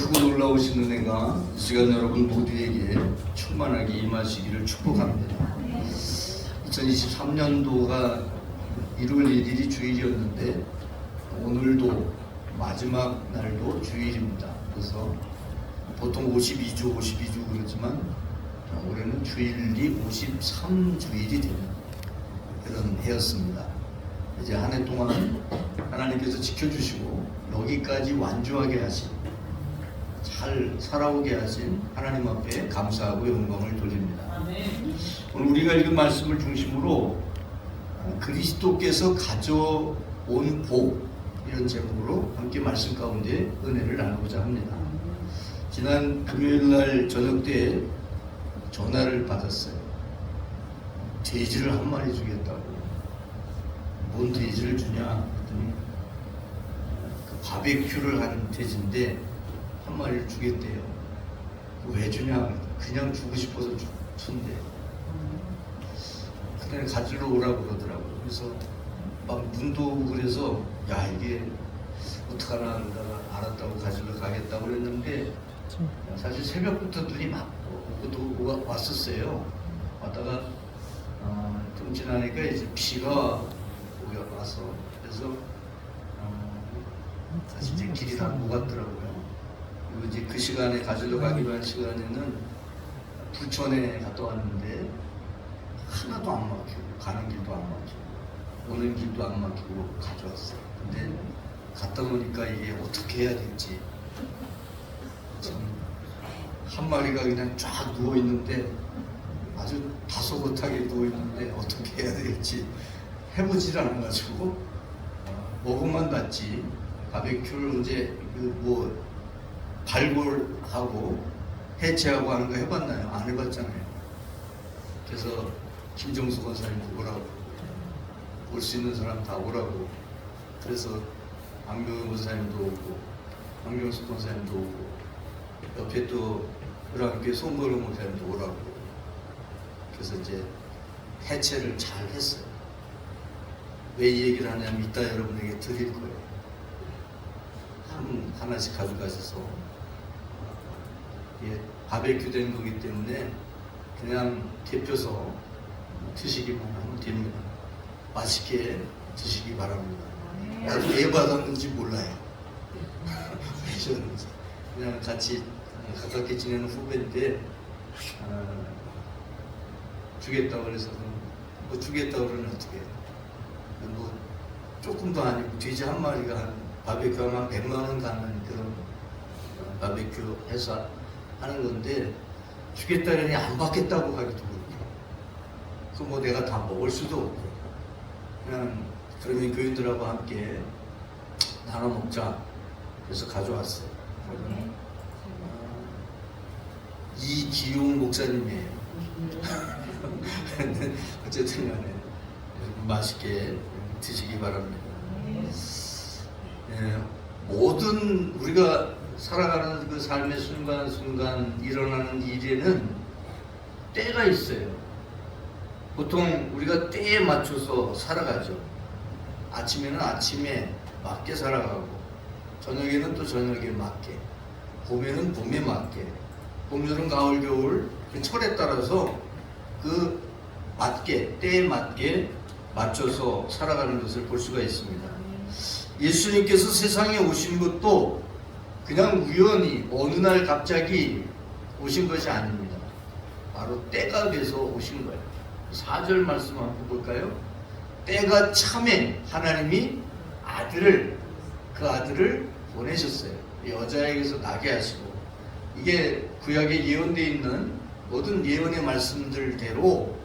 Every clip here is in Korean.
크고 놀라우신 은혜가 이 시간 여러분 모두에게 충만하게 임하시기를 축복합니다. 2023년도가 1월 1일이 주일이었는데 오늘도 마지막 날도 주일입니다. 그래서 보통 52주 그러지만 올해는 주일이 53주일이 되는 그런 해였습니다. 이제 한 해 동안 하나님께서 지켜주시고 여기까지 완주하게 하신, 잘 살아오게 하신 하나님 앞에 감사하고 영광을 돌립니다. 오늘 우리가 읽은 말씀을 중심으로 그리스도께서 가져온 복, 이런 제목으로 함께 말씀 가운데 은혜를 나누고자 합니다. 지난 금요일날 저녁 때 전화를 받았어요. 돼지를 한 마리 주겠다고. 뭔 돼지를 주냐 했더니 그 바베큐를 한 돼지인데 한 마리를 주겠대요. 왜 주냐? 그냥 주고 싶어서 준대. 그날 가지러 오라고 그러더라고요. 그래서 막 눈도 오고 그래서 야 이게 어떡하나 하다가 알았다고 가지러 가겠다고 그랬는데 사실 새벽부터 눈이 막 오고 왔었어요. 왔다가 좀 지나니까 이제 비가 와서 그래서 사실 이제 길이 다 녹았더라고요. 그리고 이제 그 시간에 가지러 가기로 한 시간에는 부천에 갔다 왔는데 하나도 안 막히고 가는 길도 안 막히고 오는 길도 안 막히고 가져왔어요. 근데 갔다 보니까 이게 어떻게 해야 될지, 참 한 마리가 그냥 쫙 누워 있는데 아주 다소곳하게 누워 있는데 어떻게 해야 될지 해보질 않아가지고 먹으면 낫지. 바베큐를 이제 뭐 발골하고 해체하고 하는 거 해봤나요? 안 해봤잖아요. 그래서 김정수 권사님도 오라고, 올 수 있는 사람 다 오라고. 그래서 안경훈 권사님도 오고 안경수 권사님도 오고 옆에 또 그랑교회 송보령 권사님도 오라고. 그래서 이제 해체를 잘 했어요. 왜 이 얘기를 하냐면 이따 여러분에게 드릴 거예요. 하나씩 가져가셔서 바베큐 된 거기 때문에 그냥 데펴서 드시기만 하면 됩니다. 맛있게 드시기 바랍니다. 나도 왜 받았는지 몰라요. 왜 줬는지. 그냥 같이 가깝게 지내는 후배인데 주겠다고 그래서 뭐 주겠다고 그러면 어떻게 해요? 뭐 조금도 아니고 돼지 한 마리가 한 바베큐 하면 100만 원 가는 그런 바베큐 해서 하는 건데 주겠다더니 안 받겠다고 하기도 그렇고 그 뭐 내가 다 먹을 수도 없고 그냥 그러면 교인들하고 함께 나눠 먹자. 그래서 가져왔어요. 이기용 목사님이에요. 어쨌든 간에 맛있게 드시기 바랍니다. 모든 우리가 살아가는 그 삶의 순간순간 일어나는 일에는 때가 있어요. 보통 우리가 때에 맞춰서 살아가죠. 아침에는 아침에 맞게 살아가고 저녁에는 또 저녁에 맞게, 봄에는 봄에 맞게, 봄, 여름, 가을, 겨울 그 철에 따라서 그 맞게, 때에 맞게 맞춰서 살아가는 것을 볼 수가 있습니다. 예수님께서 세상에 오신 것도 그냥 우연히 어느 날 갑자기 오신 것이 아닙니다. 바로 때가 돼서 오신 거예요. 4절 말씀 한번 볼까요? 때가 참에 하나님이 그 아들을 보내셨어요. 여자에게서 나게 하시고, 이게 구약에 예언되어 있는 모든 예언의 말씀들대로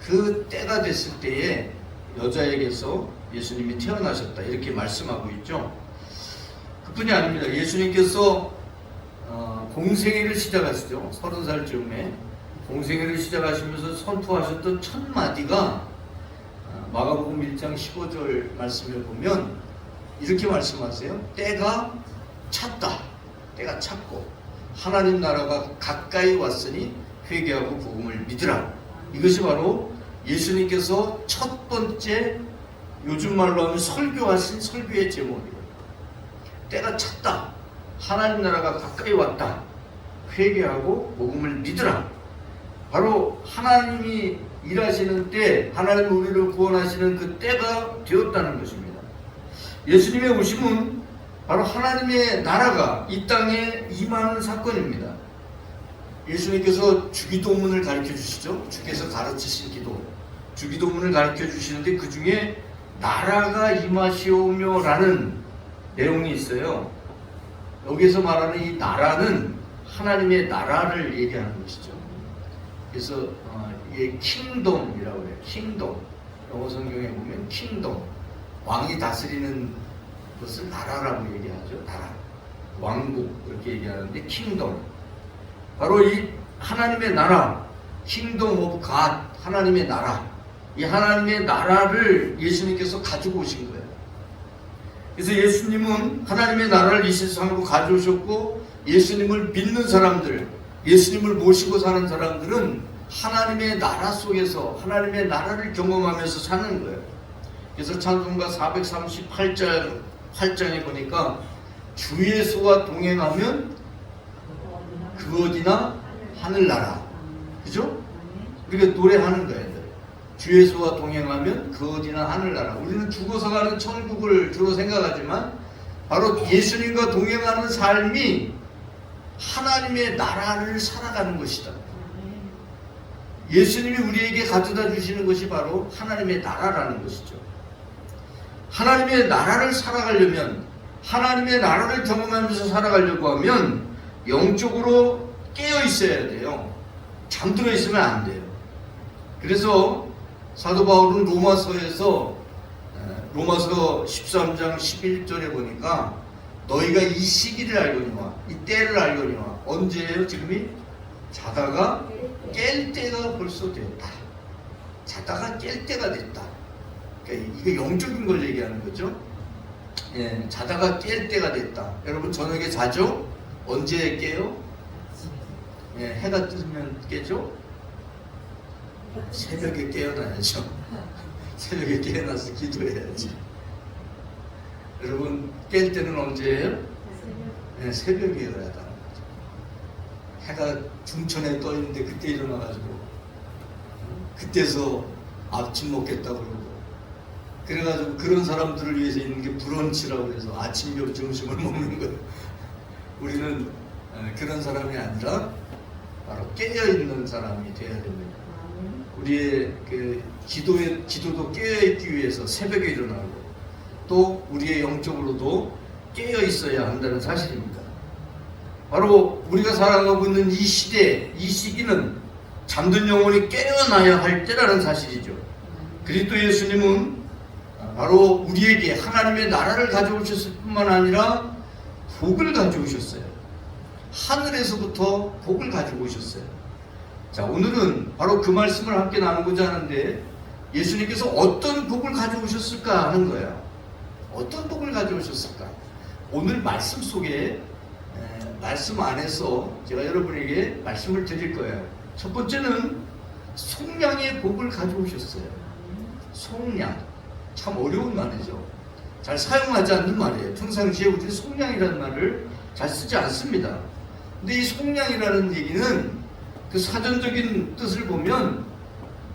그 때가 됐을 때에 여자에게서 예수님이 태어나셨다, 이렇게 말씀하고 있죠. 그뿐이 아닙니다. 예수님께서 공생애를 시작하시죠. 30살쯤에 공생애를 시작하시면서 선포하셨던 첫 마디가 마가복음 1장 15절 말씀을 보면 이렇게 말씀하세요. 때가 찼다. 때가 찼고 하나님 나라가 가까이 왔으니 회개하고 복음을 믿으라. 이것이 바로 예수님께서 첫 번째, 요즘 말로 하면 설교하신 설교의 제목이에요. 때가 찼다. 하나님 나라가 가까이 왔다. 회개하고 복음을 믿으라. 바로 하나님이 일하시는 때, 하나님 우리를 구원하시는 그 때가 되었다는 것입니다. 예수님의 오심은 바로 하나님의 나라가 이 땅에 임하는 사건입니다. 예수님께서 주기도문을 가르쳐 주시죠. 주께서 가르치신 기도, 주기도문을 가르쳐 주시는데 그 중에 나라가 임하시오며 라는 내용이 있어요. 여기서 말하는 이 나라는 하나님의 나라를 얘기하는 것이죠. 그래서 이게 킹덤이라고 해요. 킹덤. 영어 성경에 보면 킹덤, 왕이 다스리는 것을 나라라고 얘기하죠. 나라, 왕국 이렇게 얘기하는데 킹덤. 바로 이 하나님의 나라, 킹덤 오브 갓, 하나님의 나라. 이 하나님의 나라를 예수님께서 가지고 오신 거예요. 그래서 예수님은 하나님의 나라를 이 세상으로 가져오셨고, 예수님을 믿는 사람들, 예수님을 모시고 사는 사람들은 하나님의 나라 속에서 하나님의 나라를 경험하면서 사는 거예요. 그래서 찬송가 438장에 보니까 주 예수와 동행하면 그 어디나 하늘나라. 그죠? 우리가 노래하는 거예요. 주 예수와 동행하면 그 어디나 하늘나라. 우리는 죽어서 가는 천국을 주로 생각하지만 바로 예수님과 동행하는 삶이 하나님의 나라를 살아가는 것이다. 예수님이 우리에게 가져다 주시는 것이 바로 하나님의 나라라는 것이죠. 하나님의 나라를 살아가려면, 하나님의 나라를 경험하면서 살아가려고 하면 영적으로 깨어 있어야 돼요. 잠들어 있으면 안 돼요. 그래서 사도 바울은 로마서 13장 11절에 보니까 너희가 이 시기를 알거니와 이 때를 알거니와 언제예요? 지금이? 자다가 깰 때가 벌써 됐다. 자다가 깰 때가 됐다. 그러니까 이게 영적인 걸 얘기하는 거죠. 예, 자다가 깰 때가 됐다. 여러분 저녁에 자죠? 언제 깨요? 예, 해가 뜨면 깨죠? 새벽에 깨어나야죠. 새벽에 깨어나서 기도해야지. 여러분 깰 때는 언제예요? 네, 새벽에 일어나야 하는 거죠. 해가 중천에 떠 있는데 그때 일어나가지고 그때서 아침 먹겠다 그러고, 그래가지고 그런 사람들을 위해서 있는 게 브런치라고 해서 아침, 점심을 먹는 거예요. 우리는 그런 사람이 아니라 바로 깨어있는 사람이 되어야 됩니다. 우리의 그 기도도 깨어있기 위해서 새벽에 일어나고, 또 우리의 영적으로도 깨어 있어야 한다는 사실입니다. 바로 우리가 살아가고 있는 이 시대, 이 시기는 잠든 영혼이 깨어나야 할 때라는 사실이죠. 그리스도 예수님은 바로 우리에게 하나님의 나라를 가져오셨을 뿐만 아니라 복을 가져오셨어요. 하늘에서부터 복을 가지고 오셨어요. 자, 오늘은 바로 그 말씀을 함께 나누고자 하는데, 예수님께서 어떤 복을 가져오셨을까 하는 거예요. 어떤 복을 가져오셨을까? 오늘 말씀 속에, 말씀 안에서 제가 여러분에게 말씀을 드릴 거예요. 첫 번째는 속량의 복을 가져오셨어요. 속량. 참 어려운 말이죠. 잘 사용하지 않는 말이에요. 평상시에 우리는 속량이라는 말을 잘 쓰지 않습니다. 근데 이 속량이라는 얘기는 그 사전적인 뜻을 보면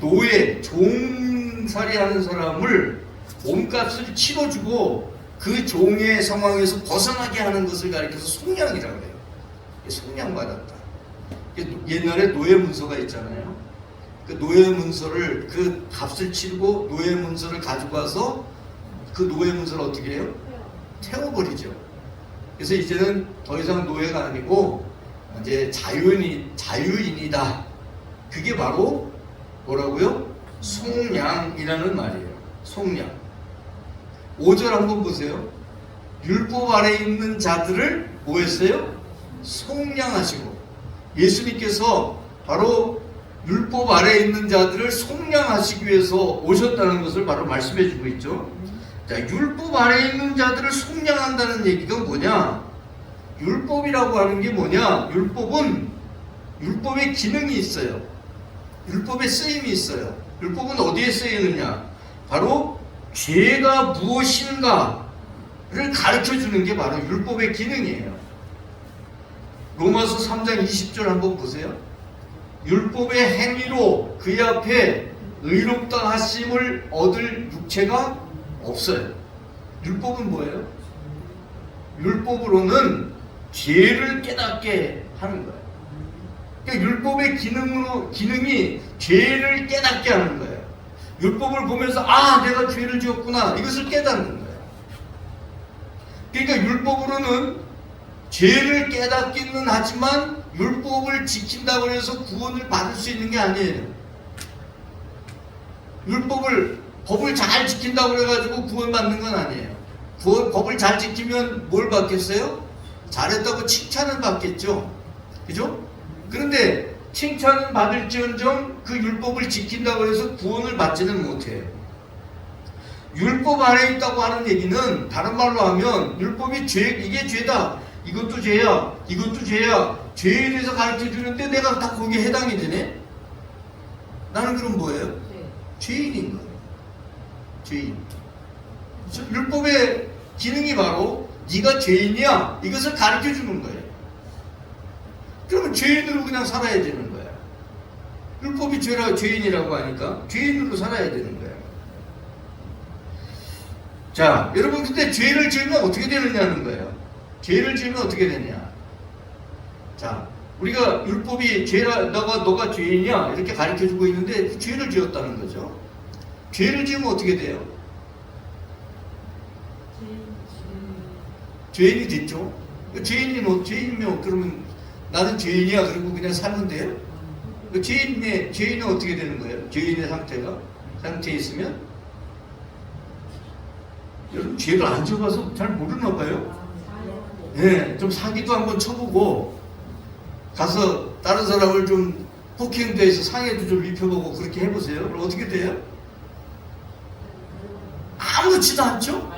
노예, 종살이 하는 사람을 몸값을 치러주고 그 종의 상황에서 벗어나게 하는 것을 가리켜서 속량이라고 해요. 속량받았다. 옛날에 노예 문서가 있잖아요. 그 노예 문서를, 그 값을 치르고 노예 문서를 가지고 와서 그 노예 문서를 어떻게 해요? 태워버리죠. 그래서 이제는 더 이상 노예가 아니고 이제 자유인이다. 그게 바로 뭐라고요? 속량이라는 말이에요. 속량. 5절 한번 보세요. 율법 아래 있는 자들을 뭐 했어요? 속량하시고. 예수님께서 바로 율법 아래 있는 자들을 속량하시기 위해서 오셨다는 것을 바로 말씀해 주고 있죠. 자, 율법 아래 있는 자들을 속량한다는 얘기가 뭐냐? 율법이라고 하는 게 뭐냐? 율법의 기능이 있어요. 율법의 쓰임이 있어요. 율법은 어디에 쓰이느냐? 바로 죄가 무엇인가를 가르쳐 주는 게 바로 율법의 기능이에요. 로마서 3장 20절 한번 보세요. 율법의 행위로 그의 앞에 의롭다 하심을 얻을 육체가 없어요. 율법은 뭐예요? 율법으로는 죄를 깨닫게 하는 거예요. 그러니까 율법의 기능이 죄를 깨닫게 하는 거예요. 율법을 보면서 내가 죄를 지었구나 이것을 깨닫는 거예요. 그러니까 율법으로는 죄를 깨닫기는 하지만 율법을 지킨다고 해서 구원을 받을 수 있는 게 아니에요. 법을 잘 지킨다고 해가지고 구원받는 건 아니에요. 법을 잘 지키면 뭘 받겠어요? 잘했다고 칭찬을 받겠죠. 그죠? 그런데 칭찬은 받을지언정 그 율법을 지킨다고 해서 구원을 받지는 못해요. 율법 안에 있다고 하는 얘기는 다른 말로 하면 율법이 이게 죄다. 이것도 죄야. 이것도 죄야. 죄에 대해서 가르쳐 주는데 내가 다 거기에 해당이 되네? 나는 그럼 뭐예요? 죄인인 거예요. 죄인. 율법의 기능이 바로 네가 죄인이야. 이것을 가르쳐 주는 거예요. 그러면 죄인으로 그냥 살아야 되는 거야. 율법이 죄인이라고 하니까 죄인으로 살아야 되는 거야. 자, 여러분 근데 죄를 지으면 어떻게 되느냐는 거예요. 죄를 지으면 어떻게 되냐. 자, 우리가 율법이 너가 죄인이야 이렇게 가르쳐 주고 있는데 그 죄를 지었다는 거죠. 죄를 지으면 어떻게 돼요? 죄인이 됐죠. 죄인이면 그러면 나는 죄인이야 그러고 그냥 살면 돼요? 죄인은 어떻게 되는 거예요? 죄인의 상태에 있으면? 여러분 죄를 안 지어봐서 잘 모르나 봐요. 네, 좀 사기도 한번 쳐보고 가서 다른 사람을 좀 폭행돼서 상해도 좀 입혀보고 그렇게 해보세요. 그럼 어떻게 돼요? 아무렇지도 않죠?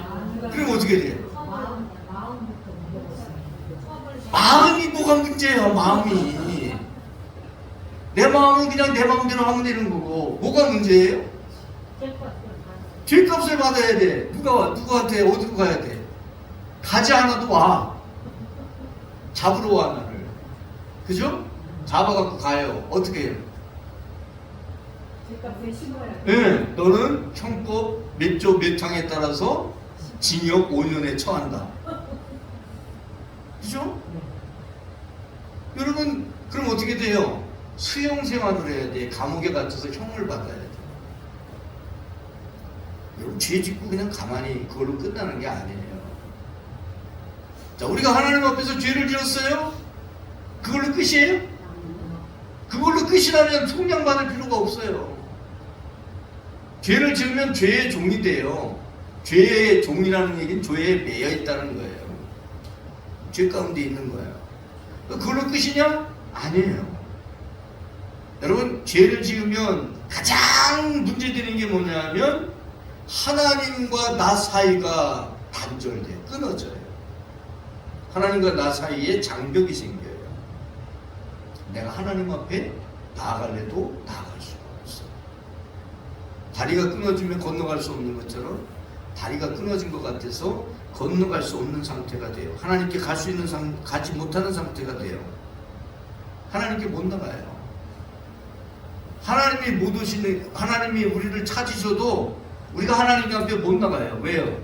그럼 어떻게 돼요? 마음이 뭐가 문제예요? 마음이 내 마음은 그냥 내 마음대로 하면 되는 거고 뭐가 문제예요? 죄값을 받아야 돼. 누구한테 어디로 가야 돼? 가지 않아도 와. 잡으러 와 나를. 그죠? 잡아갖고 가요. 어떻게 해요? 죄값을 심어야 돼. 네, 너는 형법 몇 조 몇 항에 따라서 징역 5년에 처한다. 그죠? 여러분 그럼 어떻게 돼요? 수용 생활을 해야 돼. 감옥에 갇혀서 형을 받아야 돼. 여러분 죄 짓고 그냥 가만히 그걸로 끝나는 게 아니에요. 자, 우리가 하나님 앞에서 죄를 지었어요? 그걸로 끝이에요? 그걸로 끝이라면 속량받을 필요가 없어요. 죄를 지으면 죄의 종이 돼요. 죄의 종이라는 얘기는 죄에 매여 있다는 거예요. 죄 가운데 있는 거예요. 그걸로 끝이냐? 아니에요. 여러분 죄를 지으면 가장 문제되는 게 뭐냐면 하나님과 나 사이가 단절돼요. 끊어져요. 하나님과 나 사이에 장벽이 생겨요. 내가 하나님 앞에 나아갈래도 나아갈 수가 없어요. 다리가 끊어지면 건너갈 수 없는 것처럼 다리가 끊어진 것 같아서 건너갈 수 없는 상태가 돼요. 하나님께 갈 수 있는 가지 못하는 상태가 돼요. 하나님께 못 나가요. 하나님이 못 오시는, 하나님이 우리를 찾으셔도 우리가 하나님 앞에 못 나가요. 왜요?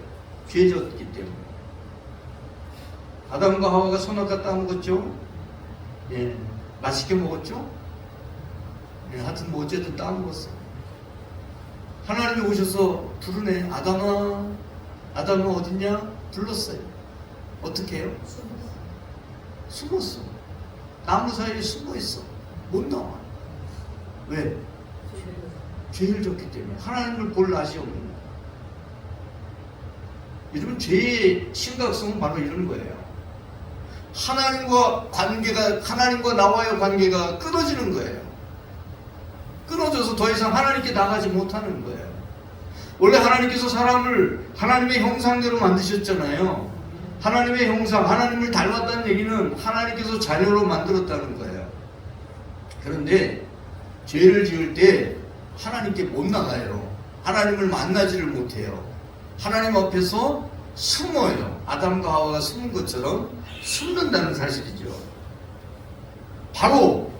죄 졌기 때문에. 아담과 하와가 선악과 따먹었죠? 예, 맛있게 먹었죠? 예, 하여튼 뭐 어쨌든 따먹었어. 하나님이 오셔서 부르네. 아담아, 아담은 어딨냐? 불렀어요. 어떻게 해요? 숨었어. 나무 사이에 숨어있어. 못 나와. 왜? 죄를 졌기 때문에. 하나님을 볼 낯이 없는 거예요. 여러분 죄의 심각성은 바로 이런 거예요. 하나님과 나와의 관계가 끊어지는 거예요. 끊어져서 더 이상 하나님께 나가지 못하는 거예요. 원래 하나님께서 사람을 하나님의 형상대로 만드셨잖아요. 하나님의 형상, 하나님을 닮았다는 얘기는 하나님께서 자녀로 만들었다는 거예요. 그런데 죄를 지을 때 하나님께 못 나가요. 하나님을 만나지를 못해요. 하나님 앞에서 숨어요. 아담과 하와가 숨은 것처럼 숨는다는 사실이죠. 바로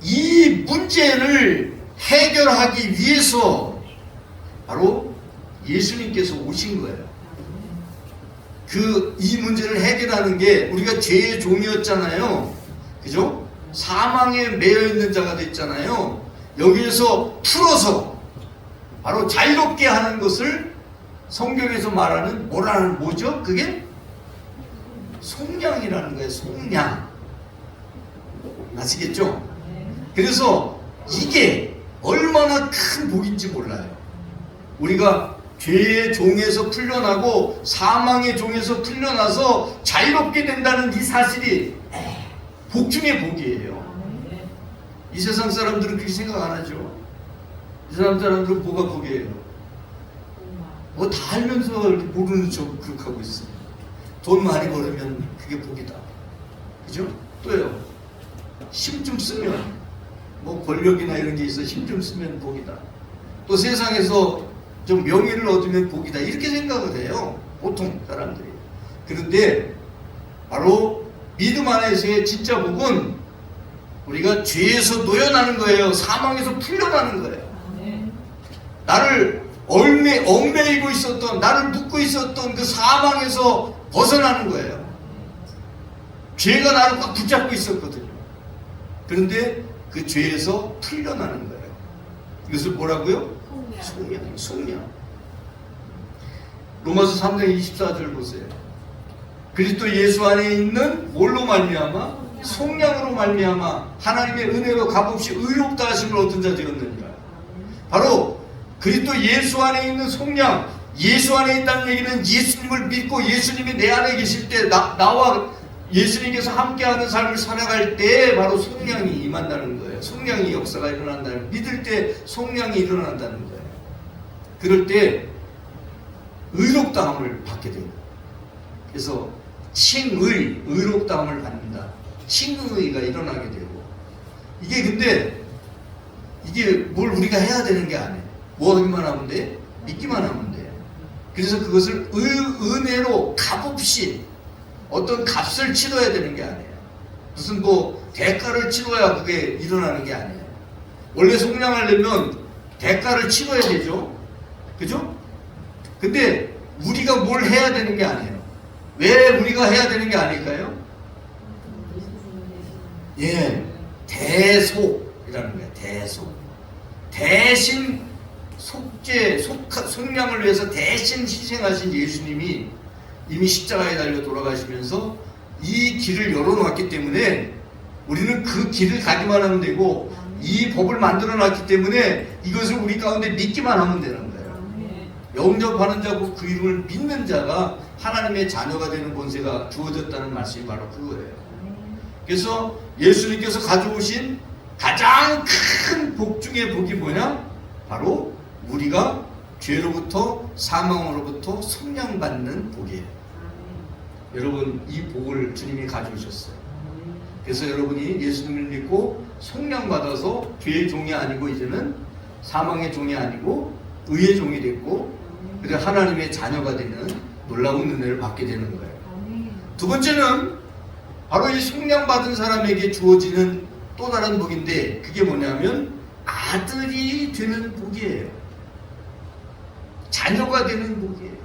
이 문제를 해결하기 위해서 바로 예수님께서 오신 거예요. 이 문제를 해결하는 게 우리가 죄의 종이었잖아요. 그죠? 사망에 매여 있는 자가 됐잖아요. 여기에서 풀어서 바로 자유롭게 하는 것을 성경에서 말하는 뭐죠? 그게 속량이라는 거예요. 속량. 아시겠죠? 그래서 이게 얼마나 큰 복인지 몰라요. 우리가 죄의 종에서 풀려나고 사망의 종에서 풀려나서 자유롭게 된다는 이 사실이 복 중의 복이에요. 이 세상 사람들은 그렇게 생각 안 하죠. 이 세상 사람들은 뭐가 복이에요? 뭐 다 알면서 모르는 척 그렇게 하고 있어요. 돈 많이 벌으면 그게 복이다. 그죠? 또요. 힘 좀 쓰면, 뭐 권력이나 이런 게 있어 힘 좀 쓰면 복이다. 또 세상에서 좀 명예를 얻으면 복이다. 이렇게 생각을 해요. 보통 사람들이. 그런데 바로 믿음 안에서의 진짜 복은 우리가 죄에서 놓여나는 거예요. 사망에서 풀려나는 거예요. 나를 얽매이고 있었던, 나를 묶고 있었던 그 사망에서 벗어나는 거예요. 죄가 나를 꽉 붙잡고 있었거든요. 그런데 그 죄에서 풀려나는 거예요. 이것을 뭐라고요? 속량. 로마서 3장 24절 보세요. 그리스도 예수 안에 있는 뭘로 말미암아? 속량으로 말미암아 하나님의 은혜로 값없이 의롭다 하심을 얻은 자 되었느니라. 바로 그리스도 예수 안에 있는 속량, 예수 안에 있다는 얘기는 예수님을 믿고 예수님이 내 안에 계실 때 나와 예수님께서 함께하는 삶을 살아갈 때 바로 속량이 임한다는 거예요. 속량이 역사가 일어난다는, 믿을 때 속량이 일어난다는 거예요. 그럴 때 의롭다함을 받게 됩니다. 그래서 의롭다함을 받는다. 칭의가 일어나게 되고, 이게 근데 이게 뭘 우리가 해야 되는 게 아니에요. 뭐 하기만 하면 돼? 믿기만 하면 돼요. 그래서 그것을 은혜로 값없이 어떤 값을 치러야 되는 게 아니에요. 무슨 뭐 대가를 치러야 그게 일어나는 게 아니에요. 원래 속량하려면 대가를 치러야 되죠. 그죠? 근데 우리가 뭘 해야 되는 게 아니에요. 왜 우리가 해야 되는 게 아닐까요? 예, 대속이라는 거예요. 대신 속량을 위해서 대신 희생하신 예수님이 이미 십자가에 달려 돌아가시면서 이 길을 열어놨기 때문에 우리는 그 길을 가기만 하면 되고, 이 법을 만들어 놨기 때문에 이것을 우리 가운데 믿기만 하면 되는 거예요. 영접하는 자고 그 이름을 믿는 자가 하나님의 자녀가 되는 권세가 주어졌다는 말씀이 바로 그거예요. 그래서 예수님께서 가져오신 가장 큰 복 중의 복이 뭐냐? 바로 우리가 죄로부터 사망으로부터 속량받는 복이에요. 여러분, 이 복을 주님이 가져오셨어요. 그래서 여러분이 예수님을 믿고 속량받아서 죄의 종이 아니고 이제는 사망의 종이 아니고 의의 종이 됐고, 그래서 하나님의 자녀가 되는 놀라운 은혜를 받게 되는 거예요. 두 번째는 바로 이 속량받은 사람에게 주어지는 또 다른 복인데, 그게 뭐냐면 아들이 되는 복이에요. 자녀가 되는 복이에요.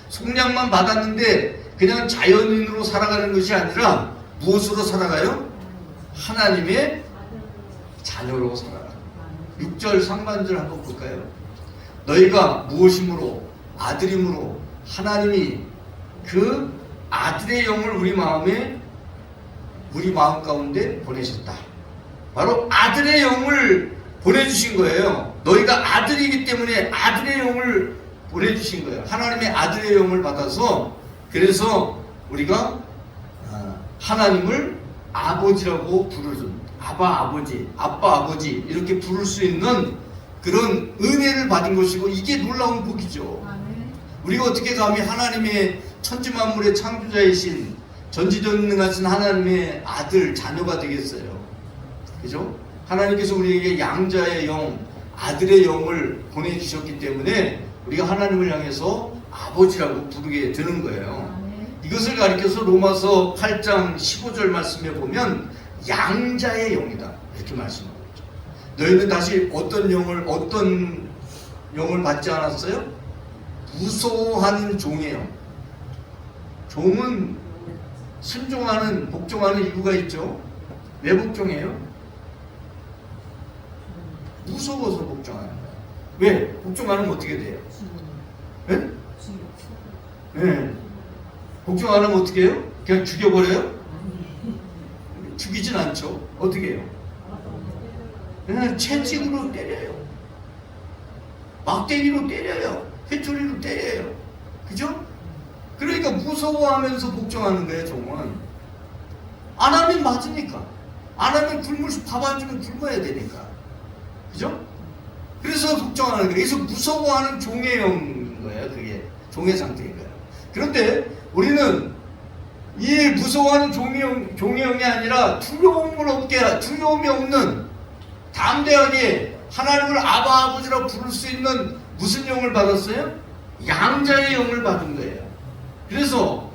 속량만 받았는데 그냥 자연인으로 살아가는 것이 아니라 무엇으로 살아가요? 하나님의 자녀로 살아가요. 6절 상반절 한번 볼까요? 너희가 무엇이므로? 아들임으로 하나님이 그 아들의 영을 우리 마음 가운데 보내셨다. 바로 아들의 영을 보내주신 거예요. 너희가 아들이기 때문에 아들의 영을 보내주신 거예요. 하나님의 아들의 영을 받아서, 그래서 우리가 하나님을 아버지라고 부르는, 아빠 아버지 이렇게 부를 수 있는 그런 은혜를 받은 것이고, 이게 놀라운 복이죠. 우리가 어떻게 감히 하나님의 천지만물의 창조자이신 전지전능하신 하나님의 아들, 자녀가 되겠어요. 그죠? 하나님께서 우리에게 양자의 영, 아들의 영을 보내주셨기 때문에 우리가 하나님을 향해서 아버지라고 부르게 되는 거예요. 이것을 가리켜서 로마서 8장 15절 말씀에 보면 양자의 영이다. 이렇게 말씀하고 있죠. 너희는 다시 어떤 영을 받지 않았어요? 무소한 종의 영. 종은 순종하는, 복종하는 이유가 있죠. 왜 복종해요? 무서워서 복종하는 거야. 왜? 복종하면 어떻게 돼요? 네? 네. 복종 안 하면 어떻게 해요? 그냥 죽여버려요? 죽이진 않죠. 어떻게 해요? 그냥 채찍으로 때려요. 막대기로 때려요. 회초리로 때려요. 그죠? 그러니까 무서워하면서 복종하는 거예요, 종은. 안 하면 맞으니까. 안 하면 밥 안 주면 굶어야 되니까. 그죠? 그래서 복종하는 거예요. 그래서 무서워하는 종의 영인 거예요. 그게 종의 상태인 거예요. 그런데 우리는 이 무서워하는 종의 영이 아니라 두려움이 없는 담대하게 하나님을 아바 아버지라 부를 수 있는 무슨 영을 받았어요? 양자의 영을 받은 거예요. 그래서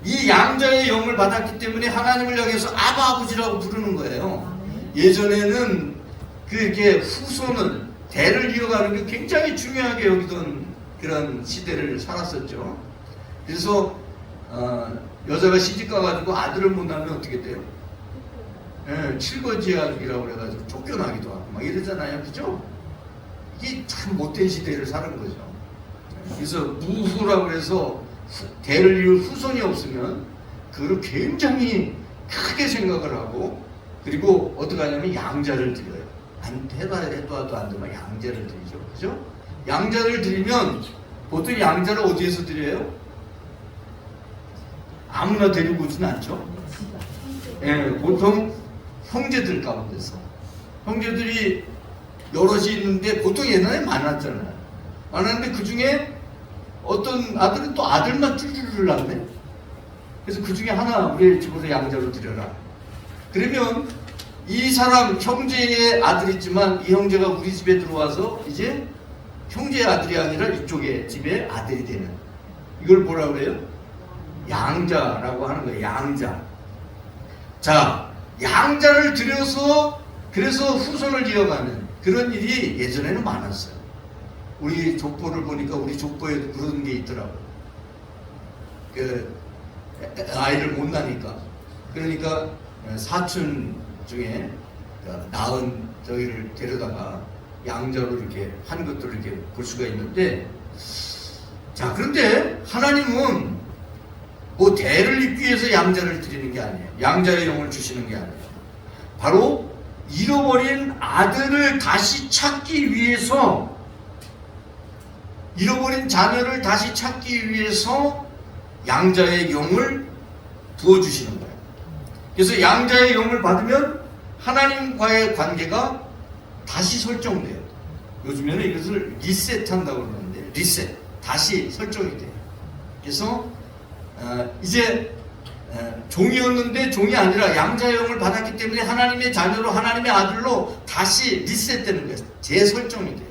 이 양자의 영을 받았기 때문에 하나님을 향해서 아바 아버지라고 부르는 거예요. 예전에는 이렇게 후손은 대를 이어가는 게 굉장히 중요하게 여기던 그런 시대를 살았었죠. 그래서 여자가 시집 가가지고 아들을 못 낳으면 어떻게 돼요? 예, 칠거지아죽이라고 그래가지고 쫓겨나기도 하고 막 이러잖아요. 그죠? 이게 참 못된 시대를 사는 거죠. 그래서 무후라고 해서 대를 이을 후손이 없으면 그걸 굉장히 크게 생각을 하고, 그리고 어떻게 하냐면 양자를 드려요. 해도 안 되면 양자를 드리죠. 그죠? 양자를 드리면 보통 양자를 어디에서 드려요? 아무나 데리고 오진 않죠. 예, 보통 형제들 가운데서. 형제들이 여럿이 있는데 보통 옛날에 많았잖아요. 많았는데 그 중에 어떤 아들은 또 아들만 쭈쭈쭈 낳네. 그래서 그 중에 하나 우리 집으로 양자로 드려라. 그러면 이 사람 형제의 아들이지만 이 형제가 우리 집에 들어와서 이제 형제의 아들이 아니라 이쪽의 집의 아들이 되는, 이걸 뭐라 그래요? 양자라고 하는 거예요. 양자. 자, 양자를 들여서 그래서 후손을 이어가는 그런 일이 예전에는 많았어요. 우리 족보를 보니까 우리 족보에도 그런 게 있더라고요. 아이를 못 낳으니까. 그러니까 사촌 중에 낳은 저기를 데려다가 양자로 이렇게 한 것들을 이렇게 볼 수가 있는데, 자, 그런데 하나님은 뭐 대를 잇기 위해서 양자를 드리는 게 아니에요. 양자의 영을 주시는 게 아니에요. 바로 잃어버린 아들을 다시 찾기 위해서, 잃어버린 자녀를 다시 찾기 위해서 양자의 영을 부어주시는 거예요. 그래서 양자의 영을 받으면 하나님과의 관계가 다시 설정돼요. 요즘에는 이것을 리셋한다고 그러는데, 리셋, 다시 설정이 돼요. 그래서 이제 종이었는데 종이 아니라 양자의 영을 받았기 때문에 하나님의 자녀로, 하나님의 아들로 다시 리셋되는 거예요. 재설정이 돼요.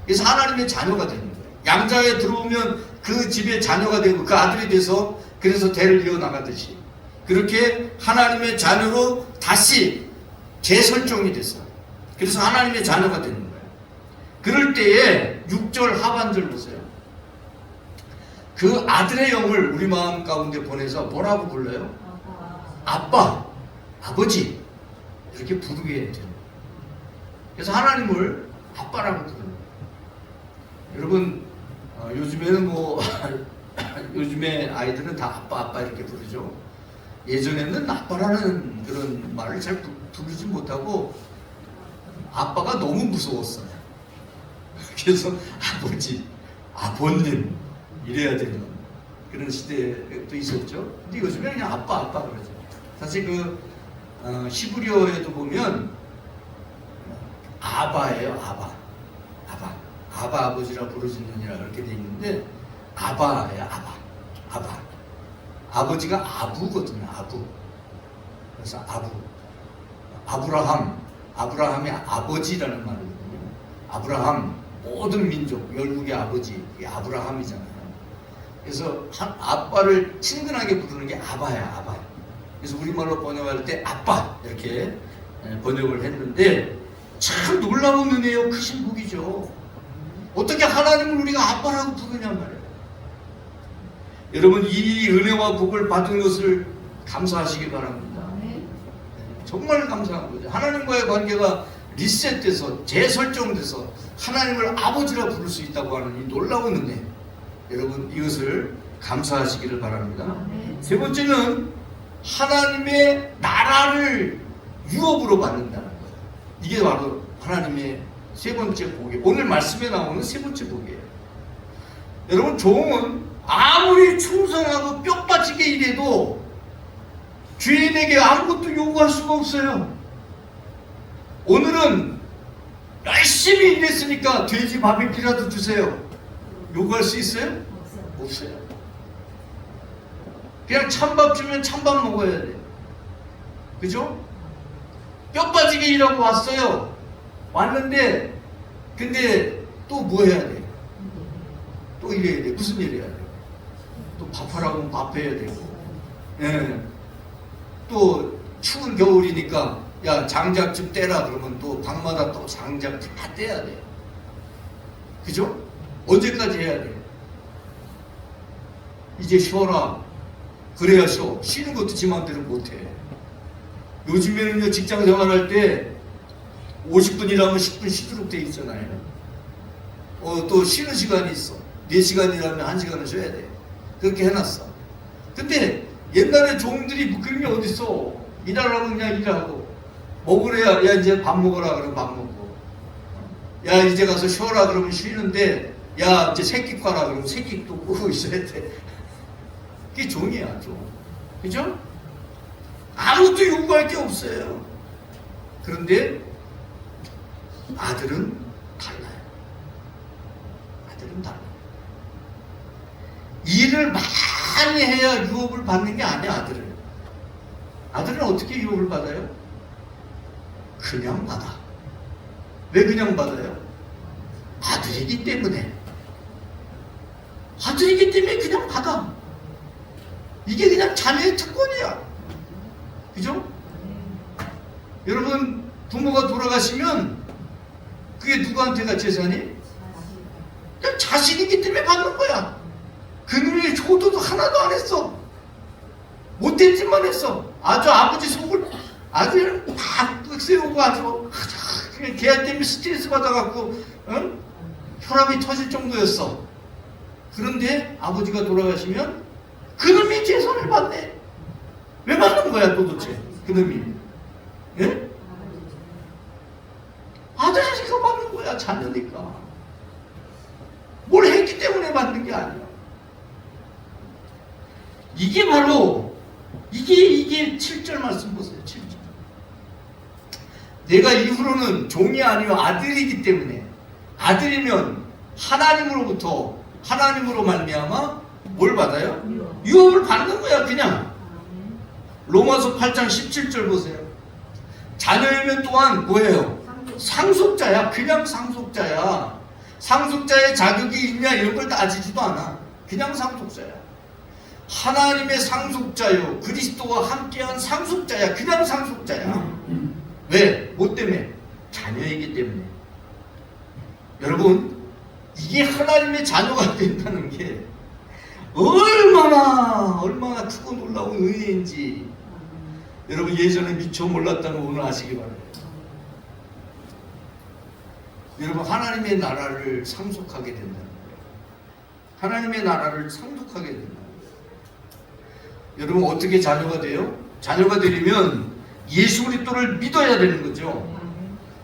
그래서 하나님의 자녀가 되는 거예요. 양자에 들어오면 그 집의 자녀가 되고 그 아들이 돼서, 그래서 대를 이어나가듯이 그렇게 하나님의 자녀로 다시 재설정이 됐어요. 그래서 하나님의 자녀가 되는 거예요. 그럴 때에 6절 하반절 보세요. 그 아들의 영을 우리 마음 가운데 보내서 뭐라고 불러요? 아빠, 아버지 이렇게 부르게 되는 거예요. 그래서 하나님을 아빠라고 부르는 거예요. 여러분 요즘에는 뭐 요즘에 아이들은 다 아빠 이렇게 부르죠. 예전에는 아빠라는 그런 말을 잘 부르지 못하고 아빠가 너무 무서웠어요. 그래서 아버지, 아버님 이래야 되는 그런 시대도 있었죠. 근데 요즘에 그냥 아빠 그러죠. 사실 그 히브리어에도 보면 아바예요. 아바 아버지라 부르짖느니라 그렇게 돼 있는데, 아바예요. 아바. 아버지가 아부거든요. 아부. 그래서 아브라함이 아버지라는 말이거든요. 아브라함, 모든 민족, 열국의 아버지, 이게 아브라함이잖아요. 그래서 아빠를 친근하게 부르는 게 아바야. 그래서 우리말로 번역할 때 아빠 이렇게 번역을 했는데 참 놀라운 은혜요. 크신 복이죠. 어떻게 하나님을 우리가 아빠라고 부르냐 말이에요. 여러분 이 은혜와 복을 받은 것을 감사하시기 바랍니다. 정말 감사한 거죠. 하나님과의 관계가 리셋돼서 재설정돼서 하나님을 아버지라 부를 수 있다고 하는 이 놀라운 은혜, 여러분 이것을 감사하시기를 바랍니다. 세 번째는 하나님의 나라를 유업으로 받는다는 거예요. 이게 바로 하나님의 세 번째 복이에요. 오늘 말씀에 나오는 세 번째 복이에요. 여러분 종은 아무리 충성하고 뼈 빠지게 일해도 주인에게 아무것도 요구할 수가 없어요. 오늘은 열심히 일했으니까 돼지 바비큐라도 주세요. 요구할 수 있어요? 없어요. 그냥 찬밥 주면 찬밥 먹어야 돼. 그죠? 뼈 빠지게 일하고 왔어요. 왔는데 근데 또 뭐 해야 돼? 또 일해야 돼. 무슨 일 해야 돼? 또 밥하라고 밥해야 되고, 예. 또 추운 겨울이니까 야 장작 좀 떼라 그러면 또 방마다 또 장작 다 떼야 돼. 그죠? 언제까지 해야 돼? 이제 쉬어라. 그래야 쉬어. 쉬는 것도 지 맘대로 못해. 요즘에는요 직장 생활할 때 50분 일하면 10분 쉬도록 돼 있잖아요. 또 쉬는 시간이 있어. 4시간 일하면 1시간은 쉬어야 돼. 그렇게 해놨어. 근데 옛날에 종들이 그런 게 어딨어. 일하라고 그냥 일하고 먹으래야 야 이제 밥 먹어라 그러면 밥 먹고 야 이제 가서 쉬어라 그러면 쉬는데 야 이제 새끼 꽈라 그러면 새끼도 꾸고 있어야 돼. 그게 종이야 종. 그죠? 아무것도 요구할 게 없어요. 그런데 아들은 달라요. 아들은 달라요. 일을 많이 해야 유업을 받는 게 아니야. 아들은 어떻게 유업을 받아요? 그냥 받아. 왜 그냥 받아요? 아들이기 때문에. 아들이기 때문에 그냥 받아. 이게 그냥 자녀의 특권이야. 그죠? 여러분 부모가 돌아가시면 그게 누구한테가 재산이? 그냥 자식이기 때문에 받는 거야. 그놈이 효도도 하나도 안 했어. 못했지만 했어. 아주 아버지 속을 아주 다 세우고 아주 그냥 걔 때문에 스트레스 받아갖고 혈압이 터질 정도였어. 그런데 아버지가 돌아가시면 그놈이 재산을 받네. 왜 받는 거야 도대체 그놈이? 예? 아들이니까 받는 거야. 자녀니까. 뭘 했기 때문에 받는 게 아니야. 이게 바로 이게 7절 말씀 보세요. 7절. 내가 이후로는 종이 아니요 아들이기 때문에 아들이면 하나님으로 말미암아 뭘 받아요? 유업을 받는 거야 그냥. 로마서 8장 17절 보세요. 자녀이면 또한 뭐예요? 상속자야. 그냥 상속자야. 상속자의 자격이 있냐 이런 걸 따지지도 않아. 그냥 상속자야. 하나님의 상속자요. 그리스도와 함께한 상속자야. 그냥 상속자야. 왜? 뭐 때문에? 자녀이기 때문에. 여러분 이게 하나님의 자녀가 된다는 게 얼마나 크고 놀라운 은혜인지 여러분 예전에 미처 몰랐다는 오늘 아시기 바랍니다. 여러분 하나님의 나라를 상속하게 된다는 거예요. 하나님의 나라를 상속하게 된다는 거예요. 여러분 어떻게 자녀가 돼요? 자녀가 되려면 예수 그리스도를 믿어야 되는 거죠.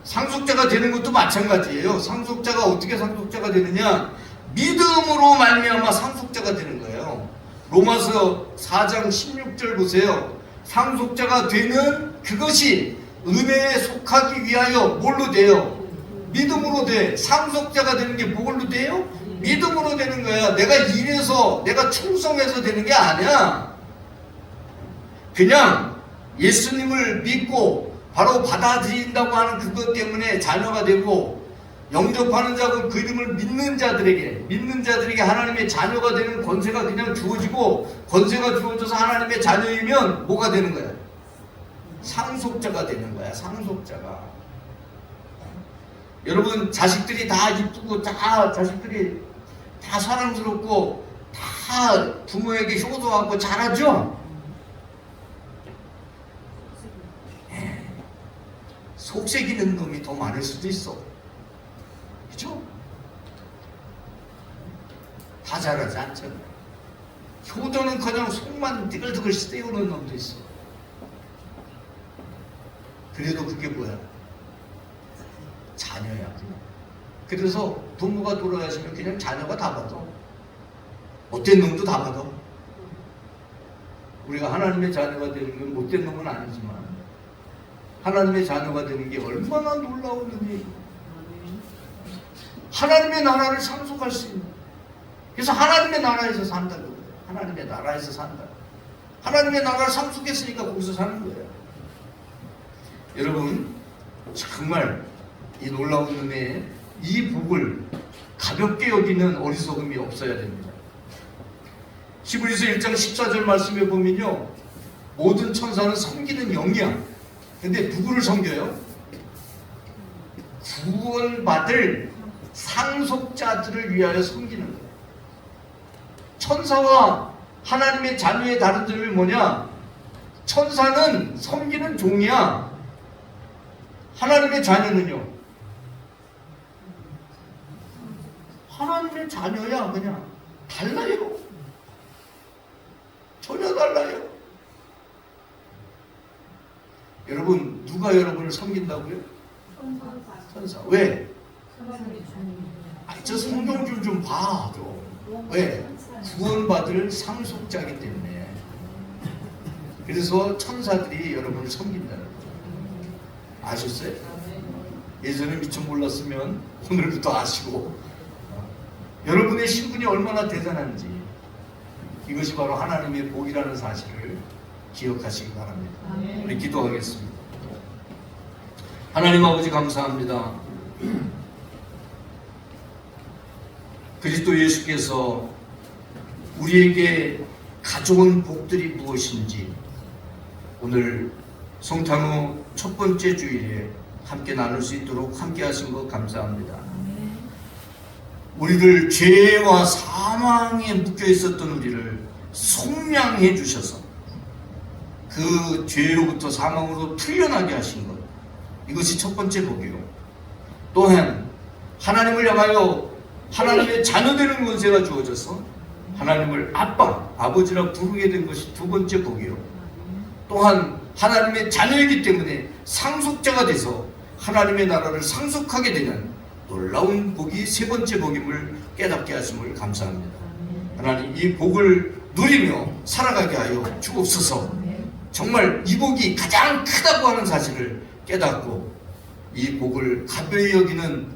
상속자가 되는 것도 마찬가지예요. 상속자가 어떻게 상속자가 되느냐? 믿음으로 말미암아 상속자가 되는 거예요. 로마서 4장 16절 보세요. 상속자가 되는 그것이 은혜에 속하기 위하여 뭘로 돼요? 믿음으로 돼. 상속자가 되는 게 뭘로 돼요? 믿음으로 되는 거야. 내가 일해서 내가 충성해서 되는 게 아니야. 그냥 예수님을 믿고 바로 받아들인다고 하는 그것 때문에 자녀가 되고 영접하는 자고 그 이름을 믿는 자들에게 하나님의 자녀가 되는 권세가 그냥 주어지고, 권세가 주어져서 하나님의 자녀이면 뭐가 되는 거야? 상속자가 되는 거야. 상속자가. 여러분, 자식들이 다 이쁘고 자식들이 다 사랑스럽고 다 부모에게 효도하고 잘하죠? 속색이는 놈이 더 많을 수도 있어. 그죠? 다 잘하지 않잖아. 효도는커녕 속만 드글드글 떼우는 놈도 있어. 그래도 그게 뭐야? 자녀야. 그냥. 그래서 부모가 돌아가시면 그냥 자녀가 다 받아. 못된 놈도 다 받아. 우리가 하나님의 자녀가 되는 건 못된 놈은 아니지만 하나님의 자녀가 되는 게 얼마나 놀라운 일이에요. 하나님의 나라를 상속할 수 있는. 그래서 하나님의 나라에서 산다고. 하나님의 나라에서 산다. 하나님의 나라를 상속했으니까 거기서 사는 거예요. 여러분, 정말 이 놀라운 은혜에 이 복을 가볍게 여기는 어리석음이 없어야 됩니다. 히브리서 1장 14절 말씀에 보면요, 모든 천사는 섬기는 영이야. 근데 누구를 섬겨요? 구원받을 상속자들을 위하여 섬기는 거예요. 천사와 하나님의 자녀의 다른 점이 뭐냐? 천사는 섬기는 종이야. 하나님의 자녀는요? 하나님의 자녀야. 그냥 달라요. 전혀 달라요. 여러분, 누가 여러분을 섬긴다고요? 천사. 왜? 저 성경 좀 봐. 왜? 구원받을 상속자이기 때문에. 그래서 천사들이 여러분을 섬긴다는 거예요. 아셨어요? 예전에 미처 몰랐으면 오늘부터 아시고, 여러분의 신분이 얼마나 대단한지, 이것이 바로 하나님의 복이라는 사실을 기억하시기 바랍니다. 우리 기도하겠습니다. 하나님 아버지, 감사합니다. 그리스도 예수께서 우리에게 가져온 복들이 무엇인지 오늘 성탄후 첫 번째 주일에 함께 나눌 수 있도록 함께 하신 것 감사합니다. 우리를 죄와 사망에 묶여 있었던 우리를 속량해 주셔서 그 죄로부터 사망으로 풀려나게 하신 것, 이것이 첫 번째 복이요. 또한 하나님을 향하여 하나님의 자녀되는 권세가 주어져서 하나님을 아빠, 아버지라 부르게 된 것이 두 번째 복이요. 또한 하나님의 자녀이기 때문에 상속자가 돼서 하나님의 나라를 상속하게 되는 놀라운 복이 세 번째 복임을 깨닫게 하심을 감사합니다. 하나님, 이 복을 누리며 살아가게 하여 주옵소서. 정말 이 복이 가장 크다고 하는 사실을 깨닫고 이 복을 가벼이 여기는,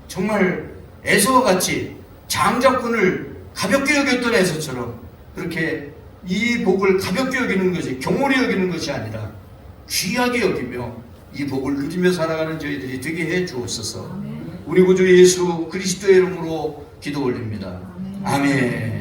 정말 에서와 같이 장자권을 가볍게 여겼던 에서처럼 그렇게 이 복을 가볍게 여기는 것이, 경홀히 여기는 것이 아니라 귀하게 여기며 이 복을 누리며 살아가는 저희들이 되게 해 주옵소서. 우리 구주 예수 그리스도의 이름으로 기도 올립니다. 아멘.